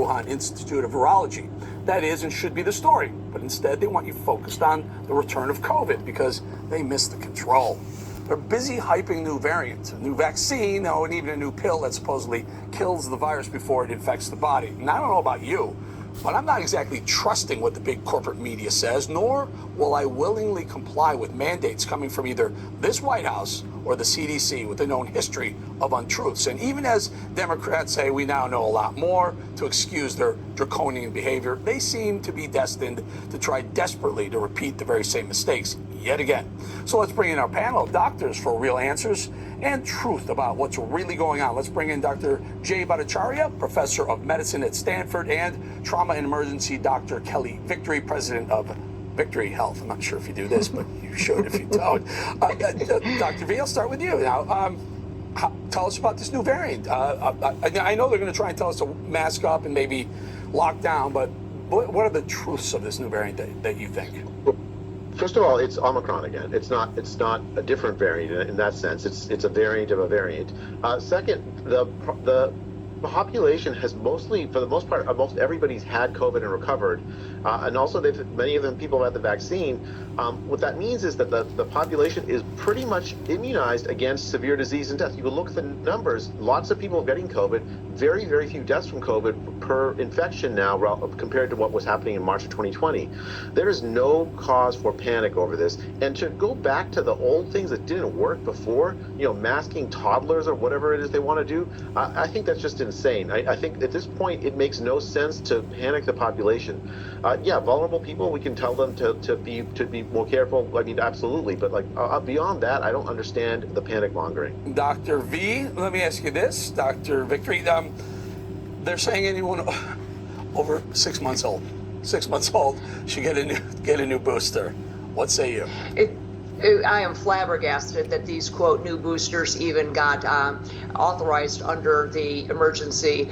Wuhan Institute of Virology. That is and should be the story, but instead they want you focused on the return of COVID because they miss the control. They're busy hyping new variants, a new vaccine, and even a new pill that supposedly kills the virus before it infects the body. And I don't know about you, but I'm not exactly trusting what the big corporate media says, nor will I willingly comply with mandates coming from either this White House or the CDC with a known history of untruths. And even as Democrats say we now know a lot more to excuse their draconian behavior, they seem to be destined to try desperately to repeat the very same mistakes yet again. So let's bring in our panel of doctors for real answers and truth about what's really going on. Let's bring in Dr. Jay Bhattacharya, professor of medicine at Stanford, and trauma and emergency Dr. Kelly Victory, president of Victory Health. I'm not sure if you do this, but you should if you don't. Dr. V, I'll start with you now. Tell us about this new variant. I know they're going to try and tell us to mask up and maybe lock down, but what are the truths of this new variant that you think? First of all, it's Omicron again. It's not a different variant in that sense. It's a variant of a variant. Second, the population has mostly, for the most part, almost everybody's had COVID and recovered, and also many of them people have had the vaccine. What that means is that the population is pretty much immunized against severe disease and death. You can look at the numbers. Lots of people getting COVID. Very, very few deaths from COVID per infection now compared to what was happening in March of 2020. There is no cause for panic over this. And to go back to the old things that didn't work before, masking toddlers or whatever it is they want to do, I think that's just insane. I think at this point it makes no sense to panic the population. Vulnerable people, we can tell them to be more careful. I mean, absolutely. But beyond that, I don't understand the panic mongering. Dr. V, let me ask you this, Dr. Victory. They're saying anyone over 6 months old should get a new booster. What say you? I am flabbergasted that these, quote, new boosters even got authorized under the emergency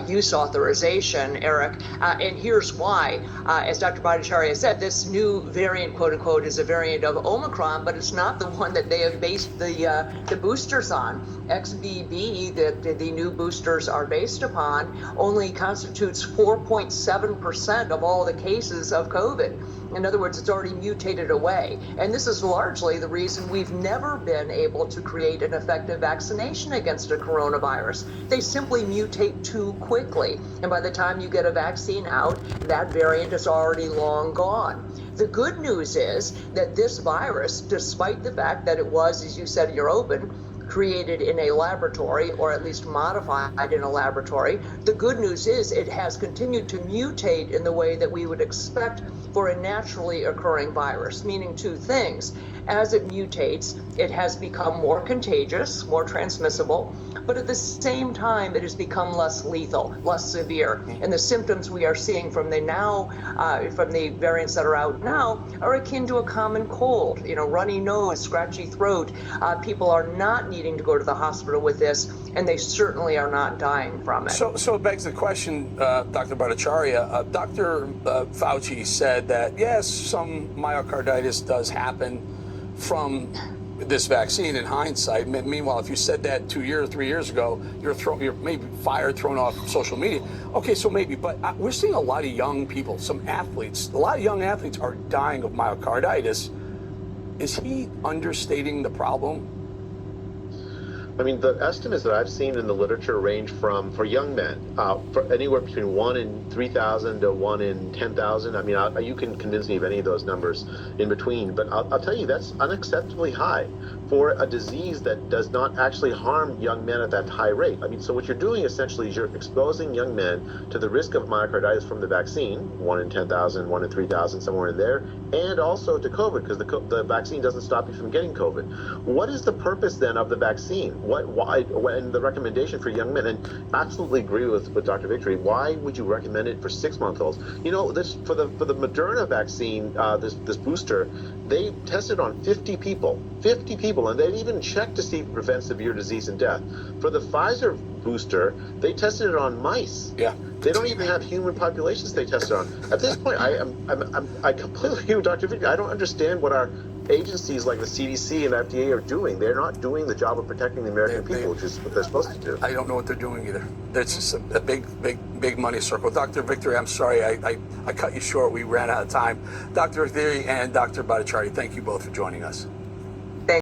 use authorization, Eric. And here's why. As Dr. Bhattacharya said, this new variant, quote unquote, is a variant of Omicron, but it's not the one that they have based the boosters on. XBB, that the new boosters are based upon, only constitutes 4.7% of all the cases of COVID. In other words, it's already mutated away. And this is largely the reason we've never been able to create an effective vaccination against a coronavirus. They simply mutate too quickly. And by the time you get a vaccine out, that variant is already long gone. The good news is that this virus, despite the fact that it was, as you said in your open, created in a laboratory, or at least modified in a laboratory, the good news is it has continued to mutate in the way that we would expect for a naturally occurring virus, meaning two things. As it mutates, it has become more contagious, more transmissible, but at the same time, it has become less lethal, less severe. And the symptoms we are seeing from the variants that are out now are akin to a common cold, runny nose, scratchy throat. People are not needing to go to the hospital with this, and they certainly are not dying from it. So it begs the question, Dr. Bhattacharya, Dr. Fauci said that, yes, some myocarditis does happen from this vaccine in hindsight. Meanwhile, if you said that 2 years, 3 years ago, you're maybe fired, thrown off social media. Okay, so maybe, but we're seeing a lot of young people, some athletes, a lot of young athletes are dying of myocarditis. Is he understating the problem? I mean, the estimates that I've seen in the literature range from, for young men, for anywhere between 1 in 3,000 to 1 in 10,000. I mean, you can convince me of any of those numbers in between, but I'll tell you, that's unacceptably high for a disease that does not actually harm young men at that high rate. I mean, so what you're doing essentially is you're exposing young men to the risk of myocarditis from the vaccine, 1 in 10,000, 1 in 3,000, somewhere in there, and also to COVID, because the vaccine doesn't stop you from getting COVID. What is the purpose then of the vaccine? Why, and the recommendation for young men, and absolutely agree with Dr. Victory, why would you recommend it for 6-month-olds? This for the Moderna vaccine, this booster, they tested on 50 people people, and they even check to see if it prevents severe disease and death. For the Pfizer booster, they tested it on mice. Yeah. They don't even have human populations they tested on. At this point, I completely agree with Dr. Victor. I don't understand what our agencies like the CDC and FDA are doing. They're not doing the job of protecting the American people, which is what they're supposed to do. I don't know what they're doing either. It's just a big money circle. Dr. Victory, I'm sorry I cut you short. We ran out of time. Dr. Victory and Dr. Bhattacharya, thank you both for joining us.